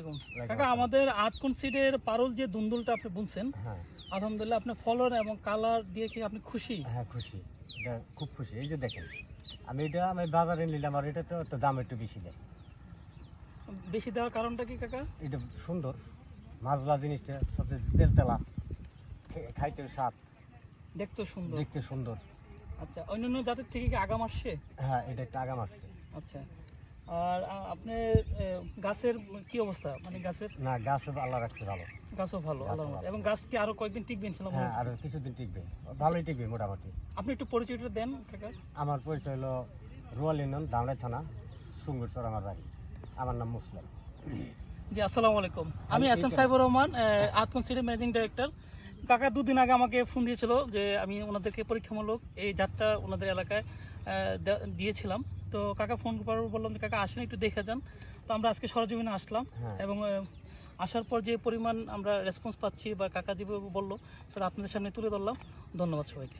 আলাইকুম কাকা, আমাদের আতকন সিডের পারুল যে দুন্দুলটা আপনি বুনছেন, হ্যাঁ আলহামদুলিল্লাহ আপনি ফলন এবং কালার দিয়ে কি আপনি খুশি? হ্যাঁ খুশি, এটা খুব খুশি। এই যে দেখেন, আমি বাজারে নিলাম, আর এটা তো দাম একটু বেশি দেয়। বেশি দেওয়ার কারণটা কি কাকা? এটা সুন্দর মাছলা জিনিসটা, সবচেয়ে তেলতেলা, খাইতে স্বাদ, দেখতে সুন্দর। দেখতে সুন্দর। আচ্ছা, অন্যান্য জাতের থেকে কি আগাম আসছে? হ্যাঁ, এটা একটা আগাম আসছে। আচ্ছা, আর আপনার গাছের কি অবস্থা, মানে গাছের? না, গাছ আল্লাহ রাখছে ভালো, গাছও ভালো গাছও আল্লাহর মতো, ভালো। এবং গাছ কি আরো কয়েকদিন টিকবে ইনশাআল্লাহ? হ্যাঁ, আর কিছুদিন টিকবে, ভালোই টিকবে মোটামুটি। আপনি একটু পরিচয়টা দেন কাকা। আমার পরিচয় হলো রুয়াল ইউনিয়ন, দামড়াই থানা, সুঙ্গুরচর আমার বাড়ি। আমার নাম মুসলিম। জি, আসসালামু আলাইকুম। আমি এস এম সাইবুর রহমান, আতকন সিডের ম্যানেজিং ডাইরেক্টর। কাকা দুদিন আগে আমাকে ফোন দিয়েছিল যে আমি ওনাদেরকে পরীক্ষামূলক এই জাতটা ওনাদের এলাকায় দিয়েছিলাম। তো কাকা ফোন করার বললাম যে কাকা আসেন একটু দেখে যান। তো আমরা আজকে সরজমিনে আসলাম, হ্যাঁ। এবং আসার পর যে পরিমাণ আমরা রেসপন্স পাচ্ছি বা কাকা যেভাবে বললো সেটা আপনাদের সামনে তুলে ধরলাম। ধন্যবাদ সবাইকে।